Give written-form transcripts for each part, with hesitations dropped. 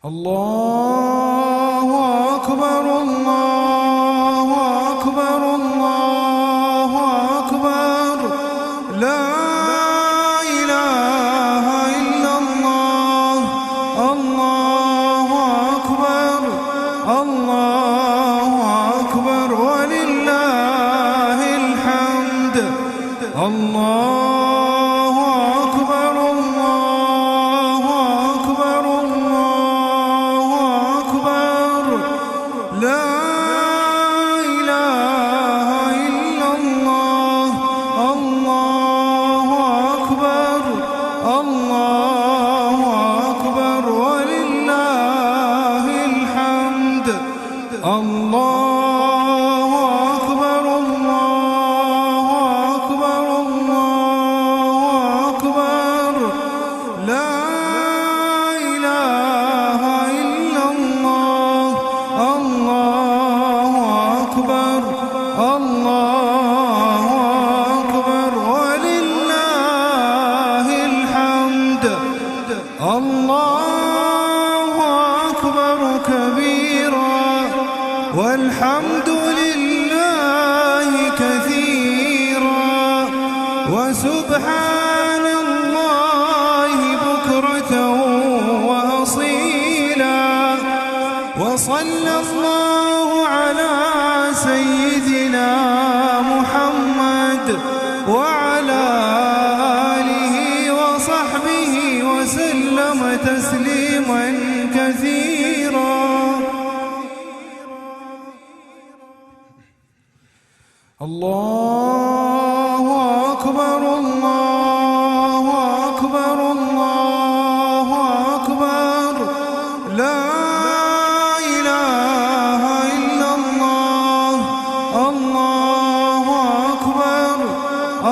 الله أكبر الله أكبر الله أكبر لا إله إلا الله. الله أكبر الله أكبر ولله الحمد. الله أكبر الله أكبر الله أكبر لا إله إلا الله. الله أكبر الله أكبر ولله الحمد. الله أكبر الله أكبر الله أكبر لا إله إلا الله. الله أكبر الله أكبر ولله الحمد. الله أكبر كبيرا والحمد لله كثيرا وسبحان الله بكرة وأصيلا. وصلى الله على سيدنا محمد وعلى آله وصحبه وسلم تسليما كثيرا. الله أكبر الله أكبر الله أكبر لا إله إلا الله. الله أكبر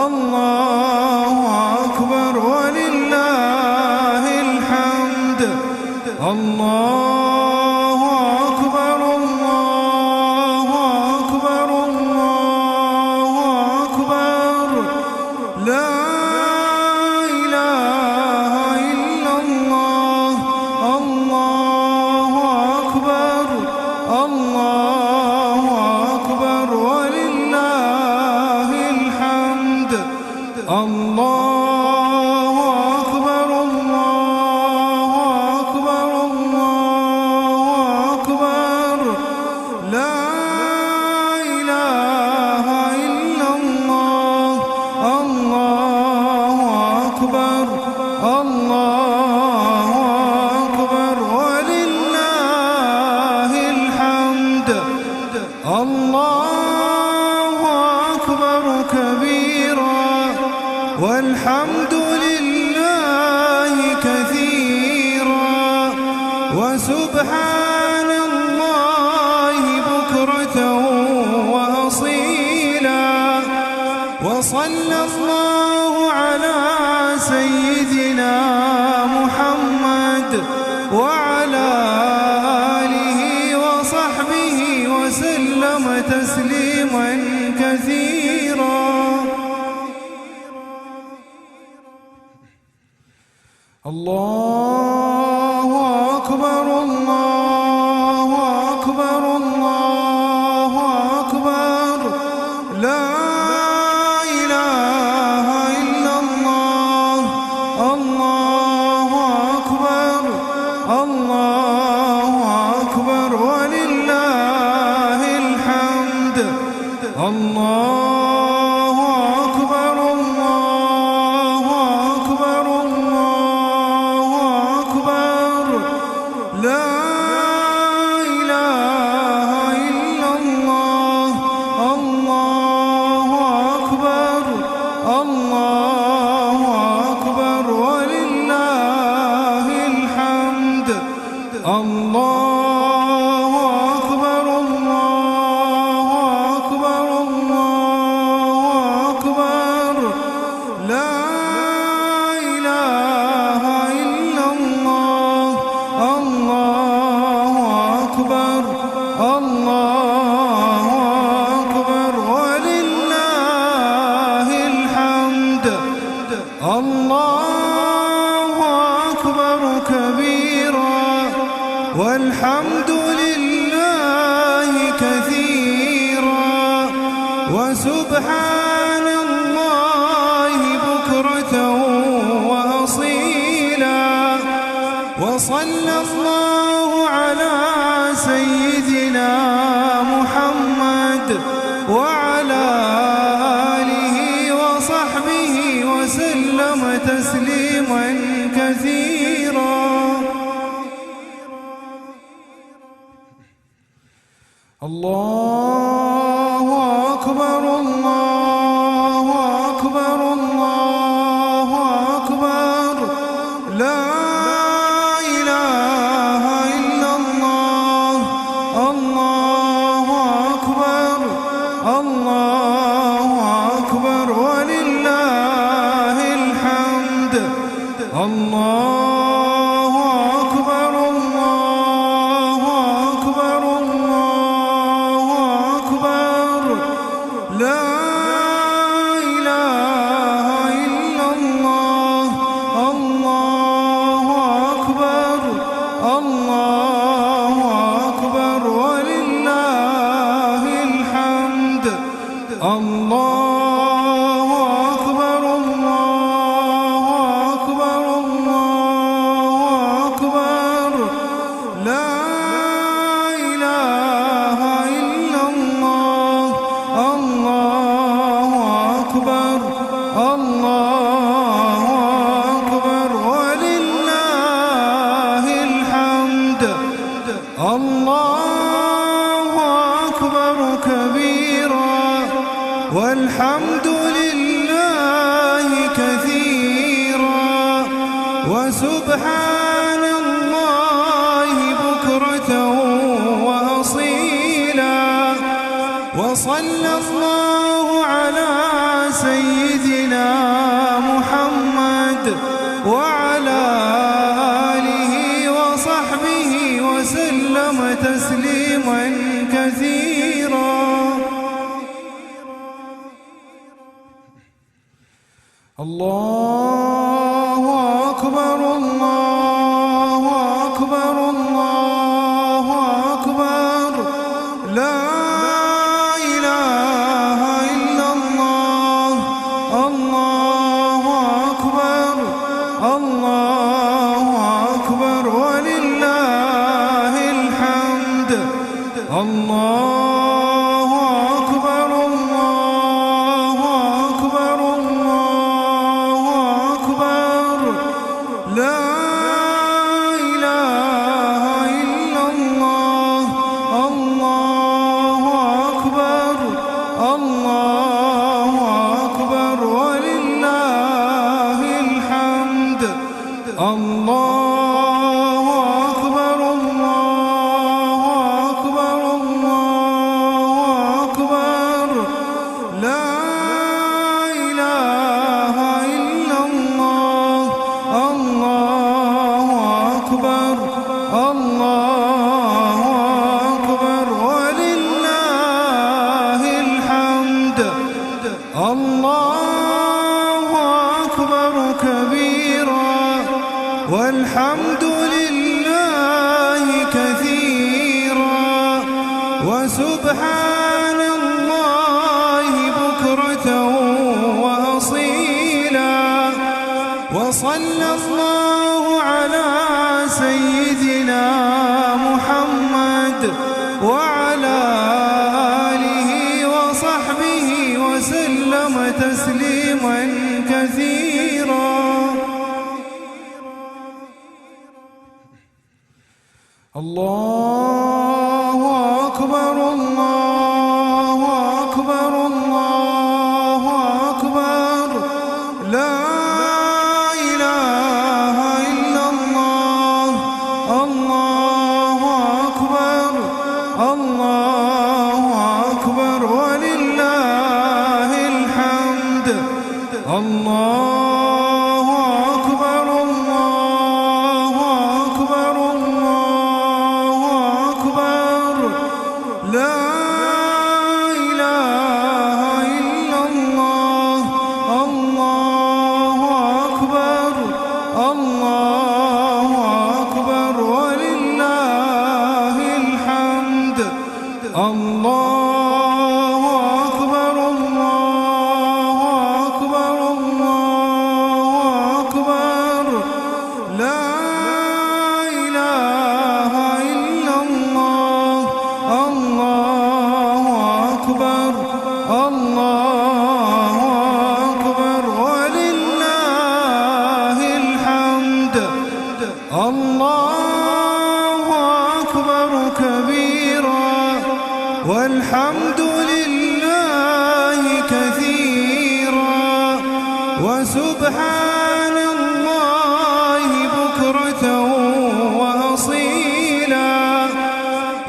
الله أكبر ولله الحمد. الله أكبر الله أكبر الله أكبر لا إله إلا الله. الله أكبر الله أكبر ولله الحمد. الله أكبر الله أكبر الله أكبر لا إله إلا الله. الله أكبر الله أكبر ولله الحمد. الله أكبر كبيرا والحمد لله كثيرا وسبحان الله بكرة وأصيلا. وصلى الله على سيدنا محمد وعلى آله وصحبه وسلم تسليما كثيرا. الله أكبر الله أكبر الله أكبر لا إله إلا الله. الله أكبر الله أكبر ولله الحمد. الله أكبر الله أكبر الله أكبر لا إله إلا الله. الله أكبر الله أكبر ولله الحمد. الله أكبر الله أكبر الله أكبر لا إله إلا الله. الله أكبر الله أكبر ولله الحمد. الله أكبر كبيرا والحمد لله كثيرا وسبحان الله بكرة وأصيلا. وصلى الله على سيدنا محمد وعلى آله وصحبه وسلم تسليما كثيرا. الله أكبر الله أكبر الله أكبر لا إله إلا الله. الله أكبر الله أكبر ولله الحمد. الله أكبر الله أكبر الله أكبر لا إله إلا الله. الله أكبر الله أكبر ولله الحمد. الله أكبر الله أكبر الله أكبر لا إله إلا الله. الله أكبر الله أكبر ولله الحمد. الله أكبر كبيرا والحمد لله كثيرا وسبحان الله بكرة وأصيلا. وصلى الله على سيدنا محمد وعلى آله وصحبه وسلم تسليما كثيرا. الله أكبر الله أكبر الله أكبر لا إله إلا الله. الله أكبر الله أكبر ولله الحمد. الله أكبر الله أكبر الله أكبر لا إله إلا الله. الله أكبر الله أكبر ولله الحمد. الله أكبر الله أكبر الله أكبر لا إله إلا الله. الله أكبر الله أكبر ولله الحمد. الله أكبر كبيرا والحمد لله كثيرا وسبحان الله بكرة وأصيلا. وصلى الله على سيدنا محمد وعلى آله وصحبه وسلم تسليما كثيرا. الله أكبر الله أكبر الله أكبر لا إله إلا الله. الله أكبر الله أكبر ولله الحمد. الله أكبر الله أكبر الله الله أكبر كبيرا والحمد لله كثيرا وسبحان الله بكرة وأصيلا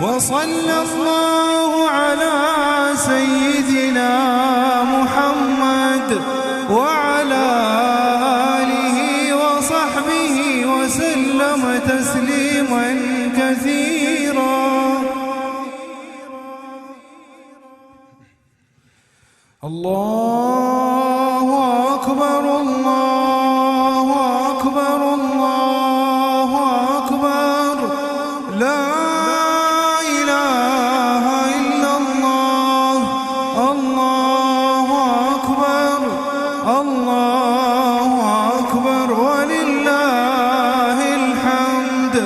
وصلى الله على سيدنا محمد وعلى آله وصحبه وسلم تسليما كثيرا. الله أكبر الله أكبر الله أكبر لا إله إلا الله. الله أكبر الله أكبر ولله الحمد.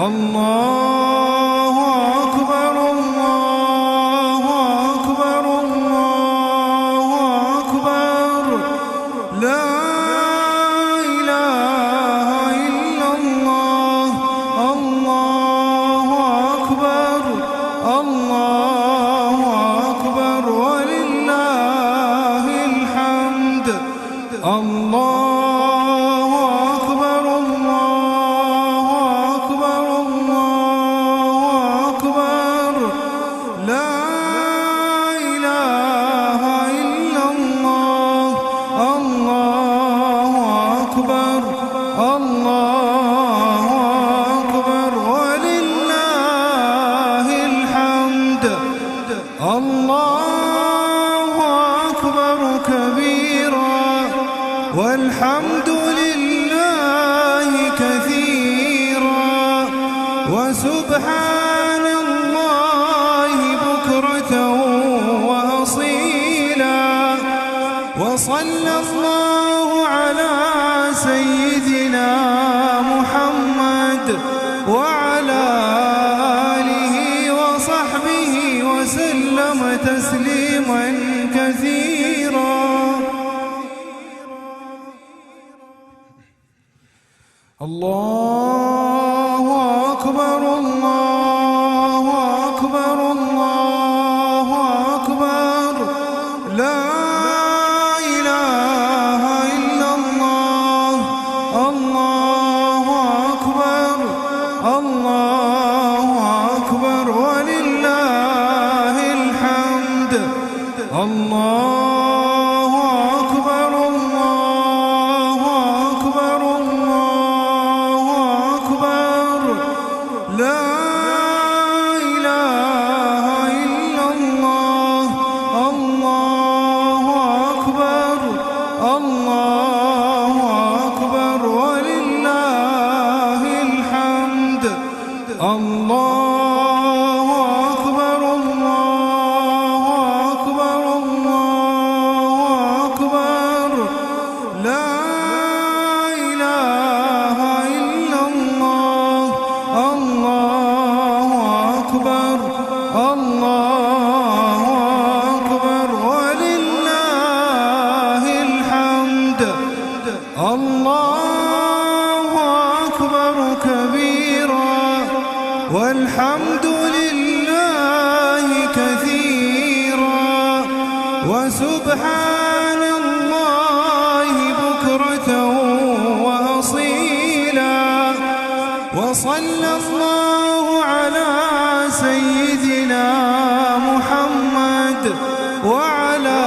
الله أكبر الله أكبر الله أكبر لا إله إلا الله. الله أكبر الله أكبر ولله الحمد. الله أكبر الله أكبر الله أكبر لا إله إلا الله. الله أكبر الله أكبر ولله الحمد. الله أكبر كبيرا والحمد لله كثيرا وسبحان الله بكرة وأصيلا وصلى الله على سيدنا محمد وعلى آله وصحبه وسلم تسليما كثيرا. الله أكبر الله أكبر الله أكبر لا إله إلا الله. الله أكبر الله أكبر ولله الحمد. الله أكبر الله أكبر الله أكبر لا إله إلا الله. الله أكبر الله أكبر ولله الحمد. الله أكبر الله أكبر الله أكبر لا إله إلا الله. الله أكبر الله أكبر ولله الحمد. الله أكبر كبيرا والحمد لله كثيرا وسبحان الله بكرة وأصيلا وصلى الله على سيدنا محمد وعلى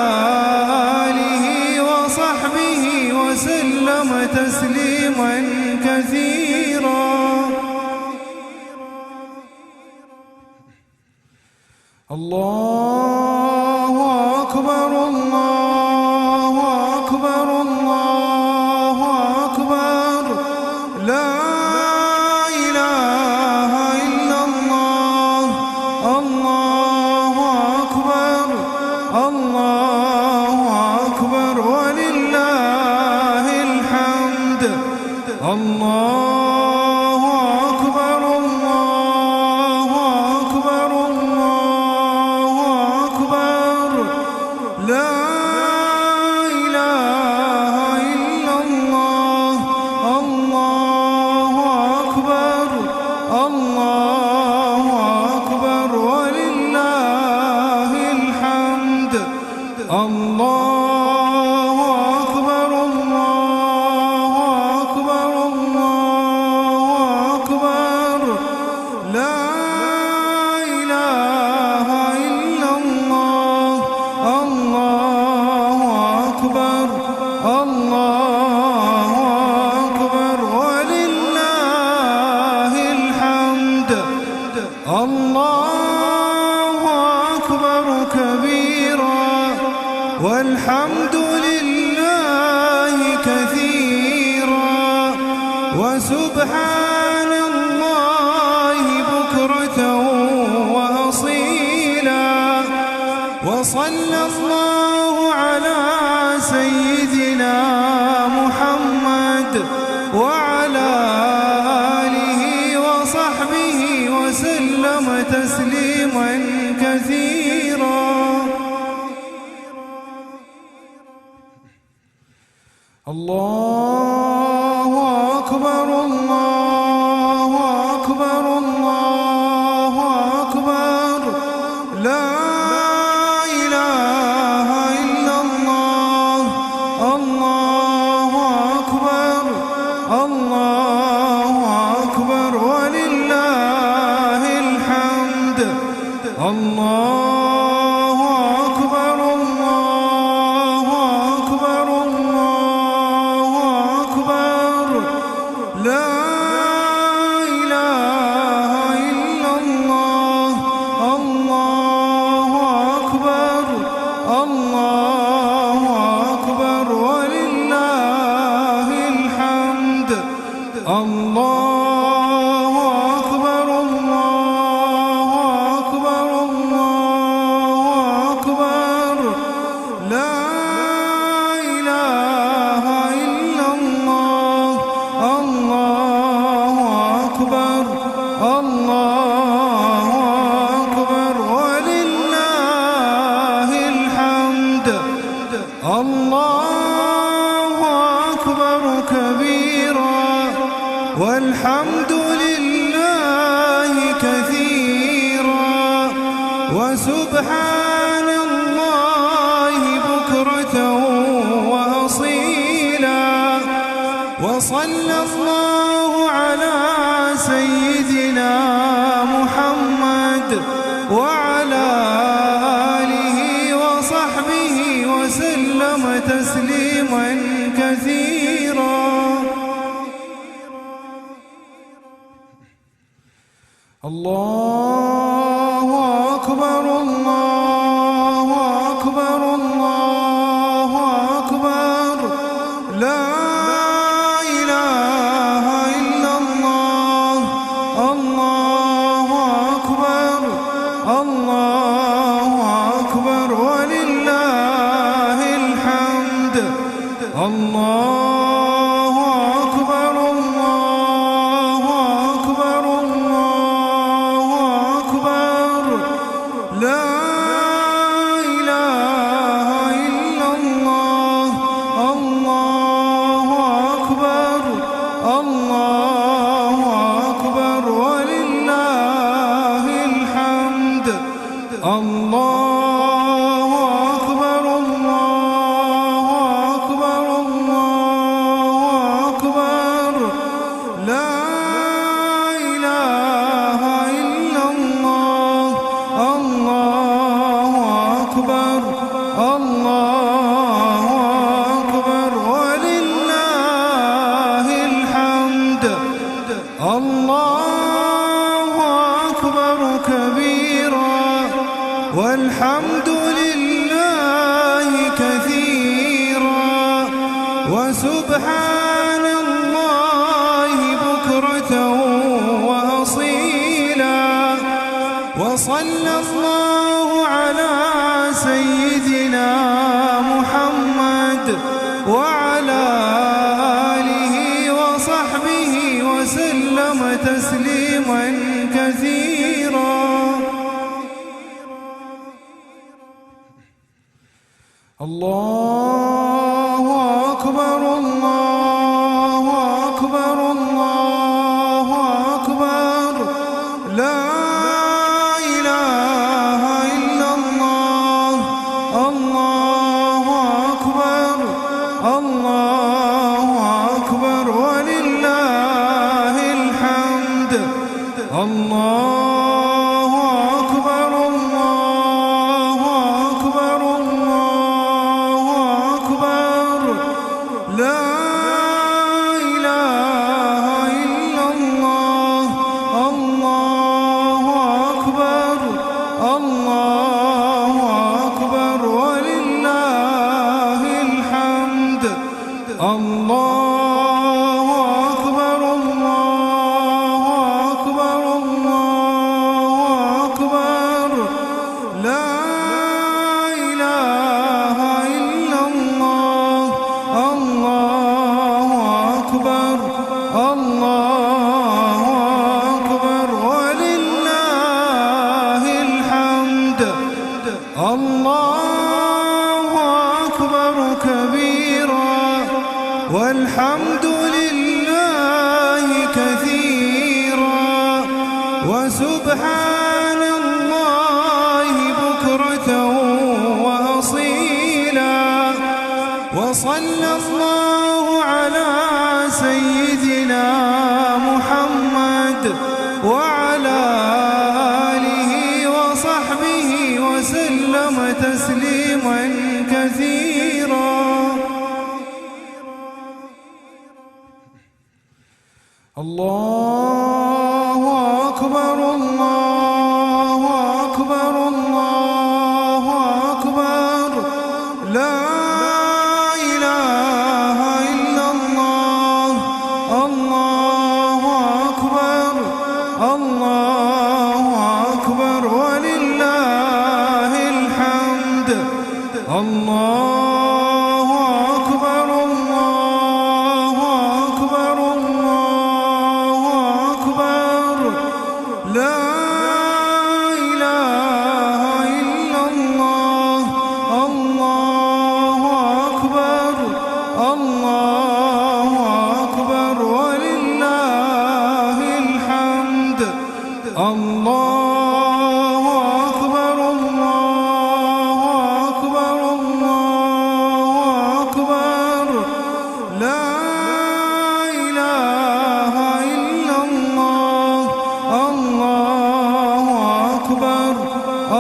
آله وصحبه وسلم تسليما كثيرا. الله أكبر الله أكبر الله أكبر لا إله إلا الله. الله أكبر الله أكبر ولله الحمد. الله أكبر الله أكبر الله الله أكبر كبيرا والحمد لله كثيرا وسبحان الله بكرة وأصيلا وصلى الله على سيدنا محمد وعلى آله وصحبه وسلم تسليما كثيرا. الله أكبر الله أكبر الله أكبر لا إله إلا الله. الله أكبر الله أكبر ولله الحمد. الله أكبر الله أكبر الله أكبر لا إله إلا الله. الله أكبر الله أكبر ولله الحمد. الله أكبر الله أكبر الله أكبر لا إله إلا الله. الله أكبر الله أكبر ولله الحمد. الله أكبر كبيرا والحمد لله كثيرا وسبحان الله بكرة وأصيلا وصلى الله على سيدنا محمد وعلى آله وصحبه وسلم تسليما كثيرا. الله أكبر الله أكبر الله أكبر لا إله إلا الله. الله أكبر الله أكبر ولله الحمد. الله أكبر الله أكبر الله أكبر لا إله إلا الله. الله أكبر الله أكبر ولله الحمد. الله أكبر الله أكبر الله أكبر لا إله إلا الله. الله أكبر الله أكبر ولله الحمد. الله أكبر كبيرا والحمد لله كثيرا وسبحان الله بكرة وأصيلا وصلى الله على سيدنا محمد وعلى آله وصحبه وسلم تسليما كثيرا. الله أكبر الله أكبر الله أكبر لا إله إلا الله. الله أكبر الله أكبر ولله الحمد. الله أكبر الله أكبر الله أكبر لا إله إلا الله. الله وسبحان الله بكرة وأصيلا. وصلى الله على سيدنا محمد وعلى آله وصحبه وسلم تسليما كثيرا. الله أكبر الله أكبر الله أكبر لا إله إلا الله. الله أكبر الله أكبر ولله الحمد. الله أكبر الله أكبر الله أكبر لا إله إلا الله. الله أكبر الله أكبر ولله الحمد. الله أكبر الله أكبر الله أكبر لا إله إلا الله. الله أكبر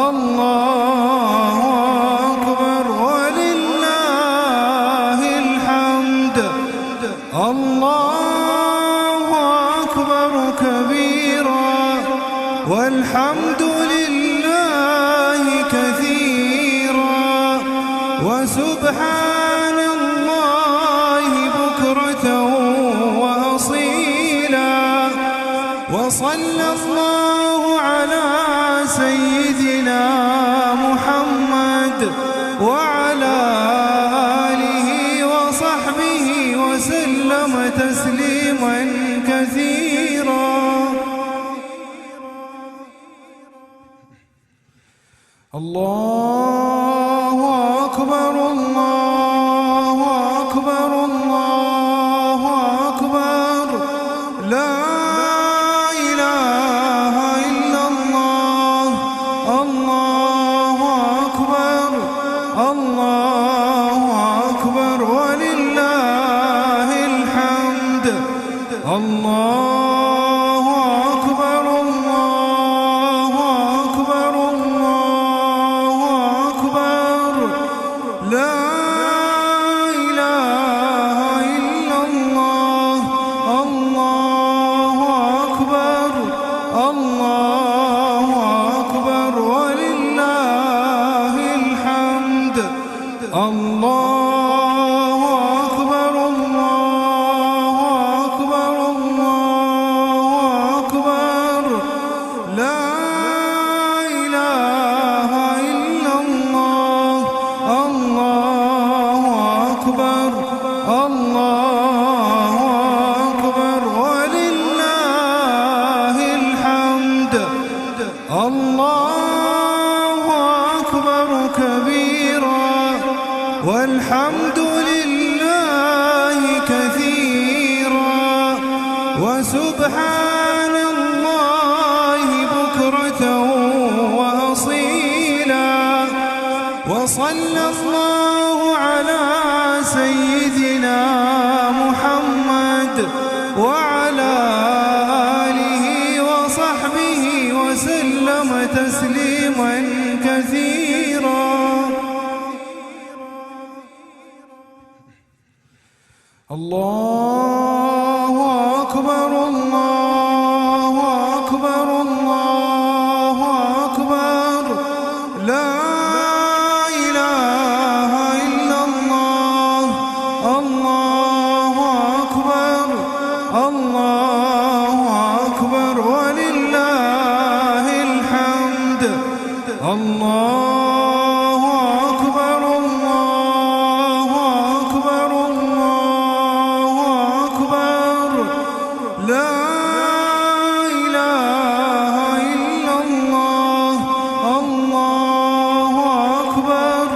الله أكبر ولله الحمد. الله أكبر كبيرا والحمد لله كثيرا وسبحان الله بكرة وأصيلا. وصلى الله على سيدنا محمد وعلى آله وصحبه وسلم تسليما كثيرا. الله أكبر الله أكبر الله أكبر لا إله إلا الله. الله أكبر الله أكبر ولله الحمد. الله أكبر الله أكبر الله أكبر لا إله إلا الله. الله أكبر الله أكبر ولله الحمد. الله أكبر الله أكبر الله أكبر لا إله إلا الله. الله أكبر الله أكبر ولله الحمد. الله أكبر كبيرا والحمد لله كثيرا وسبحان الله بكرة وأصيلا. وصلى الله على سيدنا محمد وعلى آله وصحبه وسلم تسليما كثيرا. الله أكبر الله أكبر الله أكبر لا إله إلا الله. الله أكبر الله أكبر ولله الحمد. الله أكبر الله أكبر الله أكبر لا إله إلا الله. الله أكبر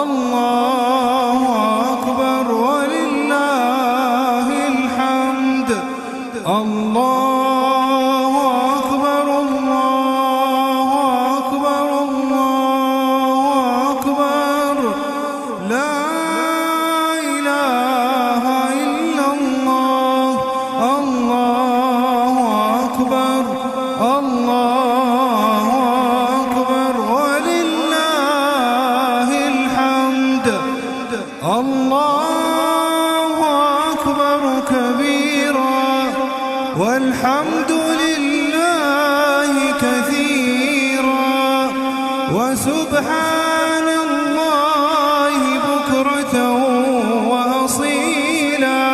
الله أكبر ولله الحمد. الله أكبر الله أكبر الله أكبر ولله الحمد. الله أكبر كبيرا والحمد لله كثيرا وسبحان الله بكرة وأصيلا.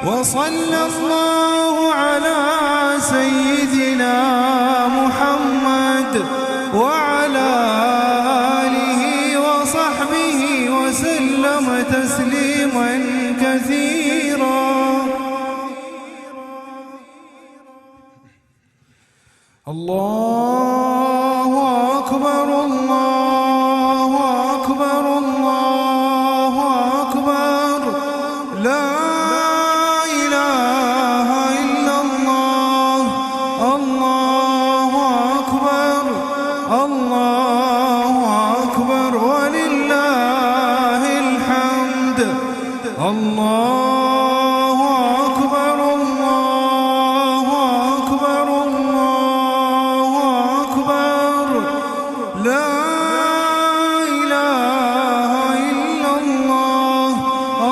وصلى الله على سيدنا محمد وعلى آله وصحبه وسلم تسليما كثيرا. الله أكبر الله أكبر الله أكبر لا إله إلا الله. الله أكبر الله أكبر ولله الحمد. الله أكبر الله أكبر الله أكبر لا إله إلا الله.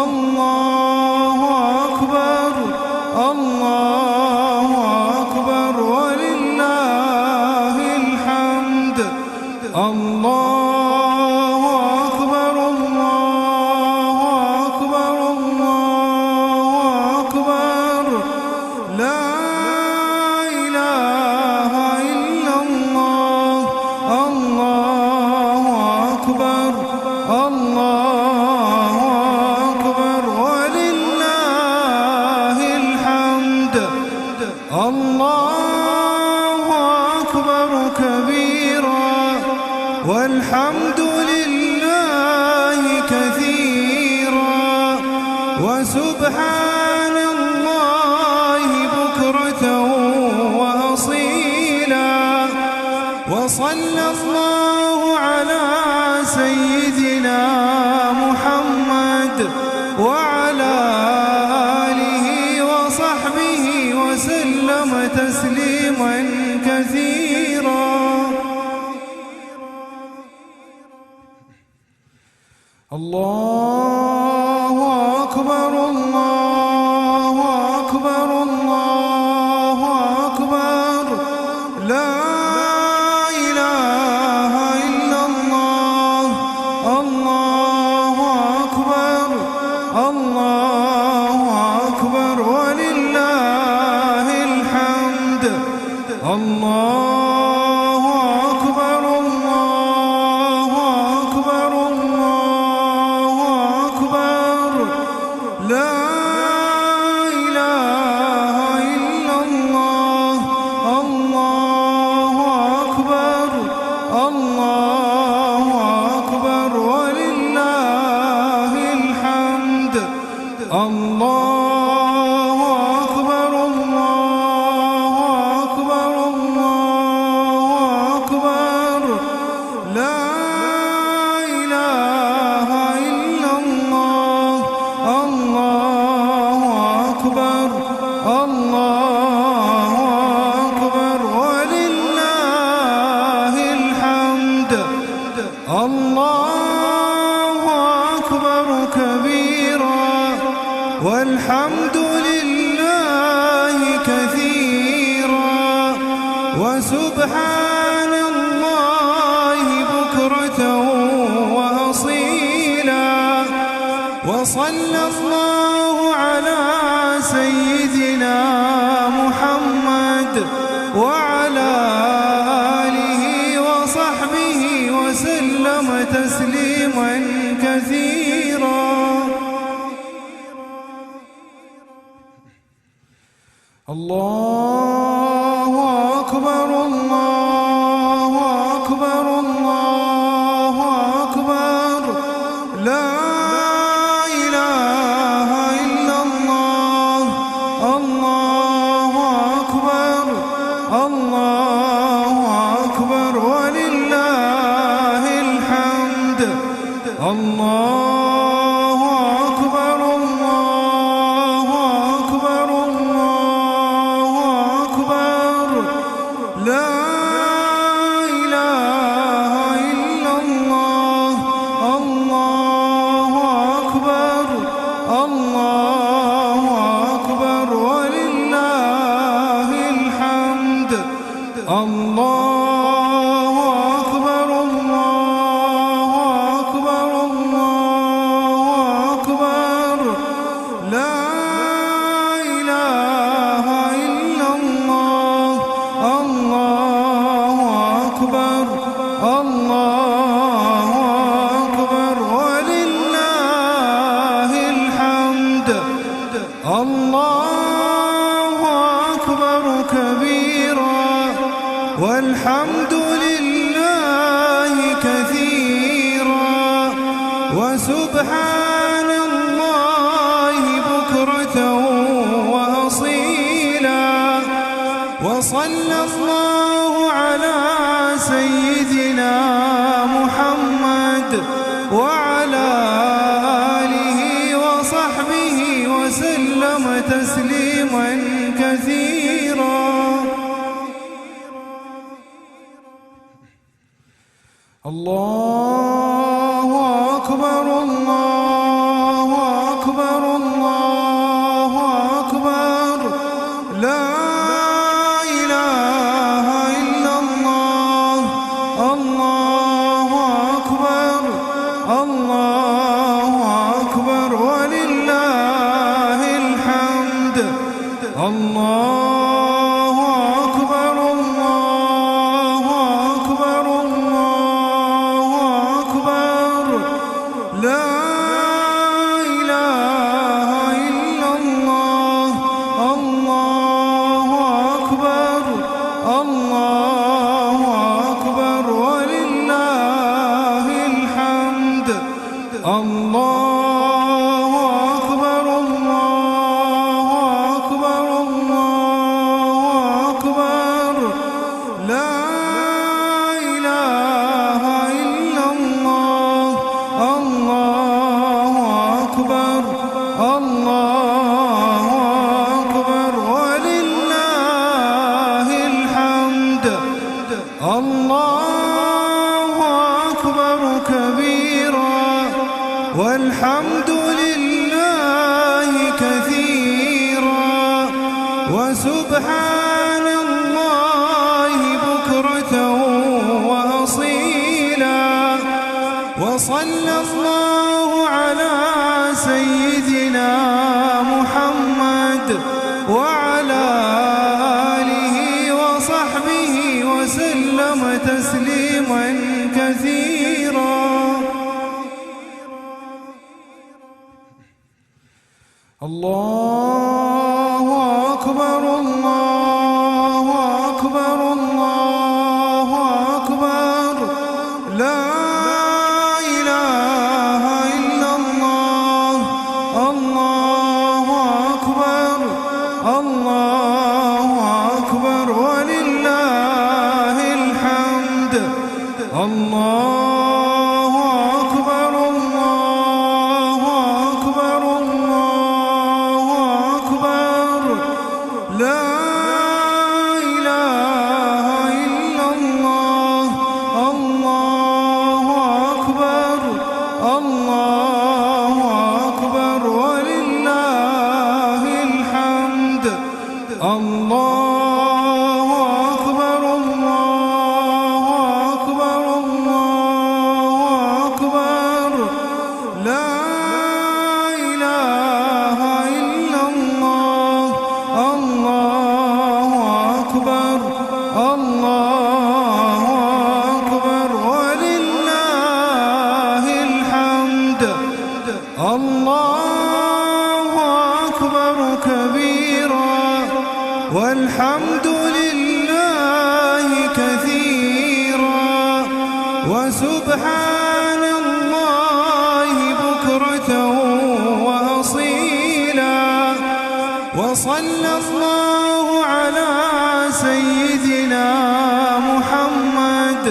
الله أكبر الله أكبر ولله الحمد. الله أكبر الله أكبر الله أكبر لا إله إلا الله. الله أكبر الله أكبر ولله الحمد. الله أكبر كبيرا والحمد لله كثيرا وسبحان الله بكرة وأصيلا. وصلى الله على سيدنا محمد وعلى آله وصحبه وسلم تسليما كثيرا. الله أكبر الله أكبر الله أكبر لا إله إلا الله. الله أكبر الله أكبر ولله الحمد. الله أكبر الله أكبر الله أكبر لا إله إلا الله. الله أكبر الله أكبر ولله الحمد. الله أكبر الله أكبر الله أكبر لا إله إلا الله. الله أكبر الله أكبر ولله الحمد. الله أكبر كبيرا والحمد لله كثيرا وسبحان الله بكرة وأصيلا. وصلى الله على سيدنا محمد وعلى آله وصحبه وسلم تسليما كثيرا. الله أكبر الله أكبر الله أكبر لا إله إلا الله. الله أكبر الله لا إله إلا الله. الله أكبر الله أكبر ولله الحمد. الله أكبر الله أكبر الله أكبر. لا إله إلا الله. الله أكبر الله أكبر ولله الحمد. الله أكبر كبيرا والحمد لله كثيرا وسبحان الله بكرة وأصيلا. وصلى الله على سيدنا محمد وعلى آله وصحبه وسلم تسليما كثيرا. الله أكبر الله أكبر الله أكبر. لا إله إلا الله. الله أكبر الله أكبر ولله الحمد. الله أكبر الله أكبر الله أكبر. لا إله إلا الله. الله أكبر الله أكبر ولله الحمد. الله أكبر الله أكبر الله أكبر. لا إله إلا الله. الله أكبر الله أكبر ولله الحمد. الله أكبر كبيرا والحمد لله كثيرا وسبحان الله بكرة وأصيلا. وصلى الله على سيدنا محمد وعلى آله وصحبه وسلم تسليما كثيرا. الله أكبر الله أكبر الله أكبر. لا إله إلا الله. الله أكبر الله أكبر ولله الحمد. الله أكبر الله أكبر الله أكبر. لا إله إلا الله. الله أكبر الله أكبر ولله الحمد. الله أكبر الله أكبر الله أكبر. لا إله إلا الله. الله أكبر الله أكبر ولله الحمد. الله أكبر كبيرا والحمد لله كثيرا وسبحان الله بكرة وأصيلا. وصلى الله على سيدنا محمد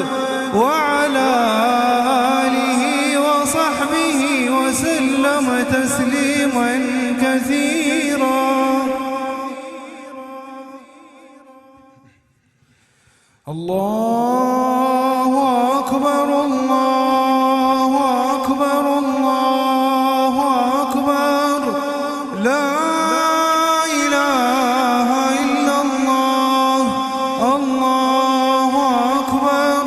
وعلى آله وصحبه وسلم تسليما كثيرا. الله أكبر الله أكبر الله أكبر لا إله إلا الله الله أكبر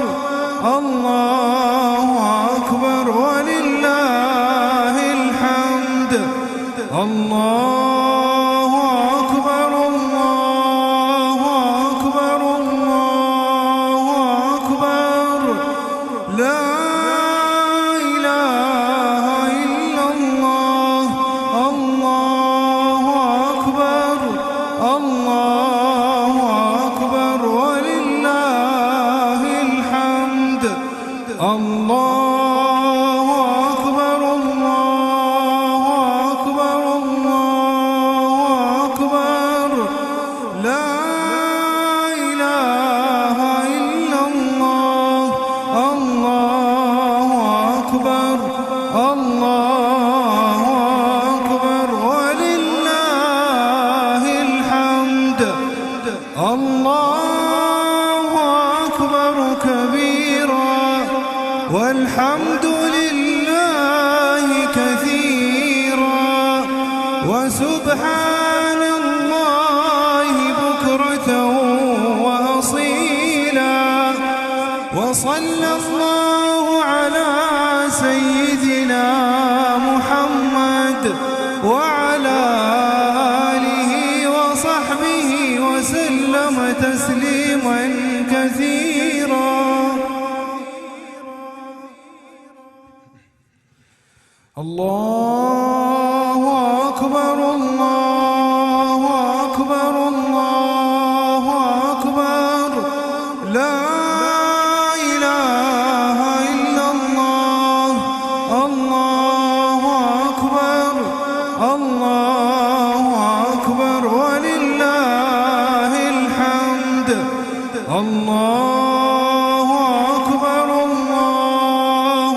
الله أكبر ولله الحمد الله أكبر الله أكبر الله أكبر لا إله إلا الله الله أكبر الله أكبر ولله الحمد الله أكبر الله أكبر الله أكبر لا إله إلا الله الله أكبر الله أكبر ولله الحمد الله أكبر كبيرا والحمد لله كثيرا وسبحان الله بكرة وأصيلا وصلى الله على سيدنا محمد وعلى آله وصحبه وسلم تسليما كثيرا الله أكبر الله أكبر الله أكبر لا إله إلا الله الله أكبر الله أكبر ولله الحمد الله أكبر الله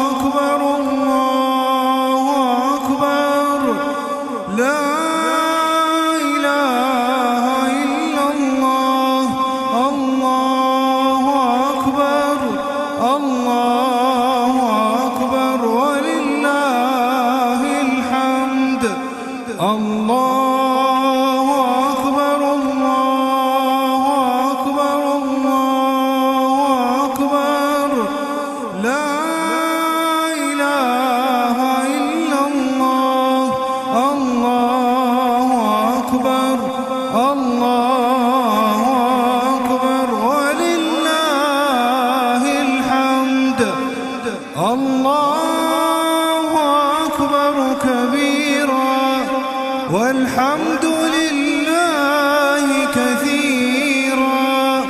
أكبر الله أكبر لا إله إلا الله الله أكبر الله أكبر ولله الحمد الله أكبر الله أكبر الله أكبر لا إله إلا الله الله أكبر الله أكبر ولله الحمد الله أكبر كبيرا والحمد لله كثيرا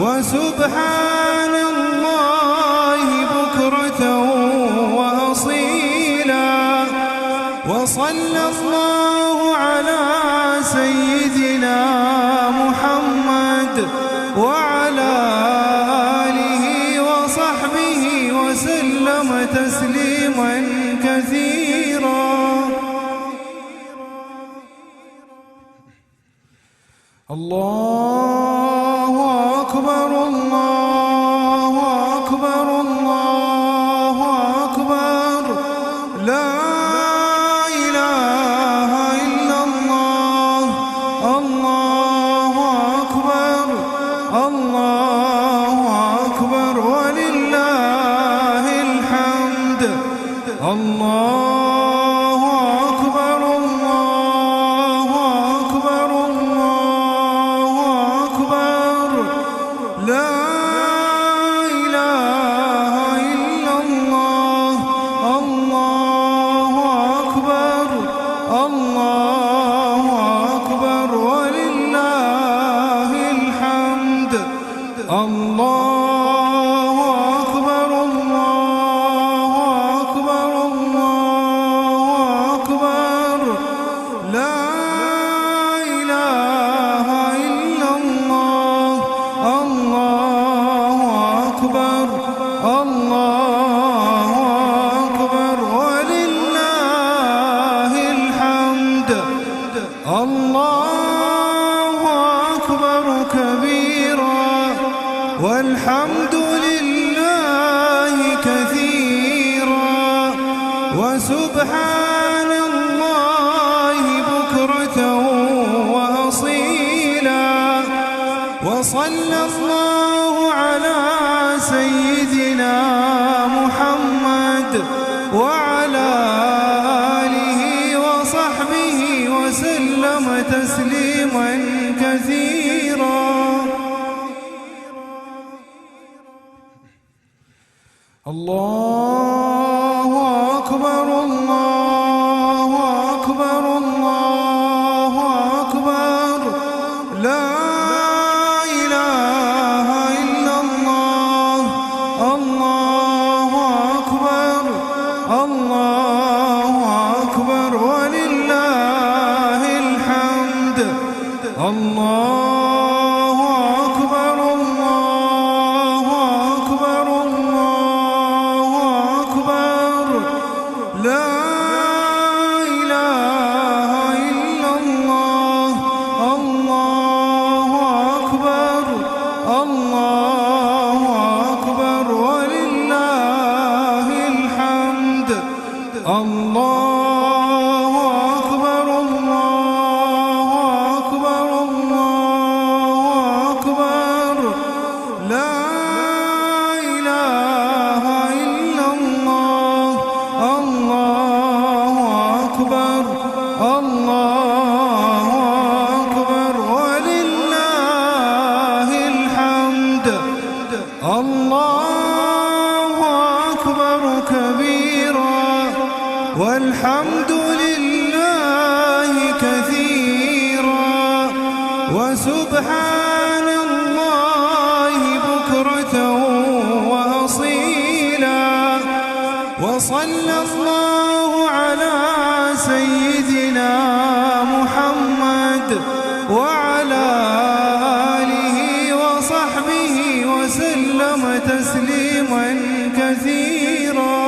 وسبحان الله بكرة وأصيلا وصلى الله على سيدنا محمد وعلى آله وصحبه وسلم تسليما كثيرا الله أكبر الله أكبر الله أكبر لا إله إلا الله الله أكبر الله أكبر ولله الحمد الله أكبر الله أكبر الله أكبر لا إله إلا الله الله أكبر الله أكبر ولله الحمد الله أكبر الله أكبر الله أكبر لا إله إلا الله الله أكبر الله أكبر ولله الحمد الله أكبر كبيرا والحمد لله كثيرا وسبحان الله بكرة وأصيلا. وصلى الله على سيدنا محمد وعلى آله وصحبه وسلم تسليما كثيرا. الله أكبر الله أكبر الله أكبر لا إله إلا الله. الله أكبر الله أكبر ولله الحمد. الله أكبر الله أكبر الله أكبر لا إله إلا الله. الله أكبر الله أكبر ولله الحمد. الله أكبر الله أكبر الله أكبر لا إله إلا الله. الله أكبر الله أكبر ولله الحمد. الله أكبر كبيرا والحمد لله كثيرا وسبحان الله بكرة وأصيلا. وصلى الله على سيدنا محمد وعلى آله وصحبه وسلم تسليما كثيرا.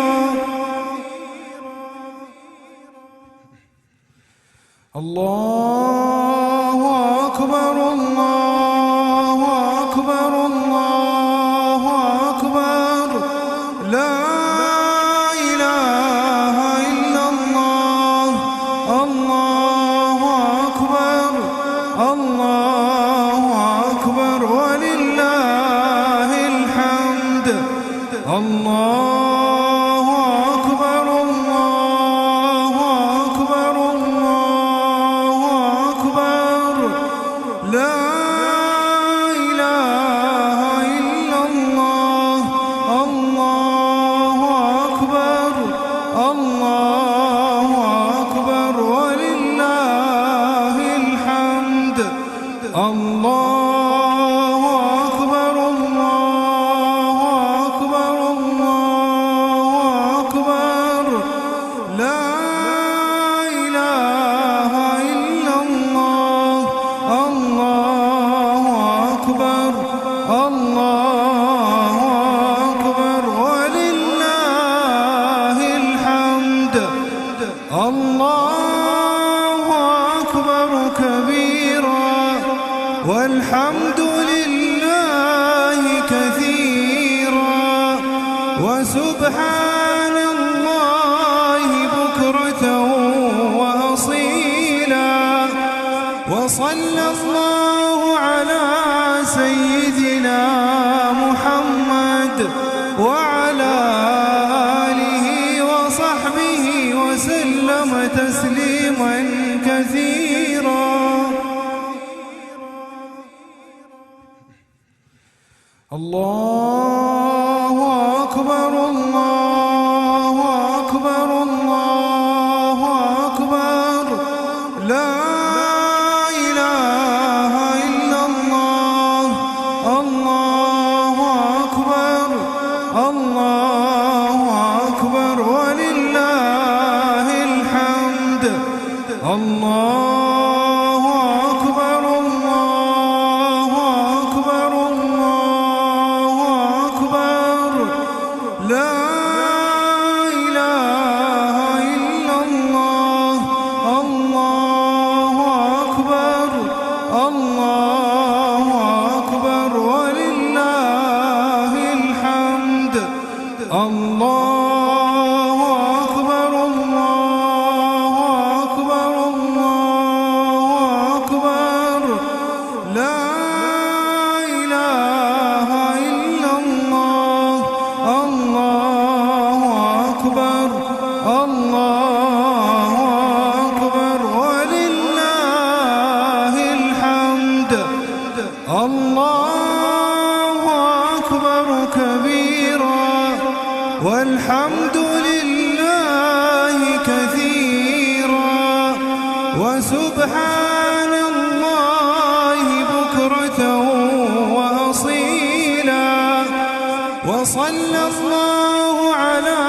الله أكبر الله أكبر الله أكبر لا إله إلا الله. الله أكبر الله أكبر ولله الحمد. الله أكبر الله أكبر الله أكبر لا إله إلا الله. الله أكبر الله أكبر ولله الحمد. الله أكبر الله أكبر الله أكبر لا إله إلا الله. الله أكبر الله أكبر ولله الحمد. الله أكبر كبيرا والحمد لله كثيرا وسبحان الله بكرة وأصيلا. وصلى الله على سيدنا محمد وعلى آله وصحبه وسلم تسليما كثيرا. الله أكبر الله أكبر الله أكبر لا إله إلا الله. الله أكبر الله أكبر ولله الحمد. الله أكبر الله أكبر الله الله أكبر كبيرا والحمد لله كثيرا وسبحان الله بكرة وأصيلا وصلى الله على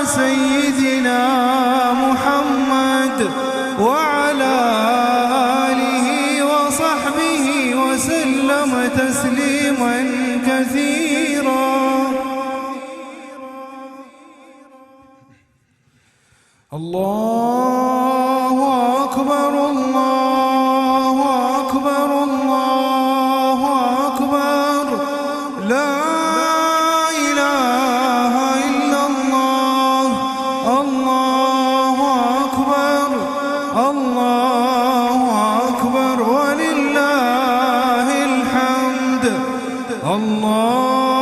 سيدنا محمد وعلى آله وصحبه وسلم تسليما كثيرا. الله أكبر الله أكبر الله أكبر لا إله إلا الله. الله أكبر الله أكبر ولله الحمد. الله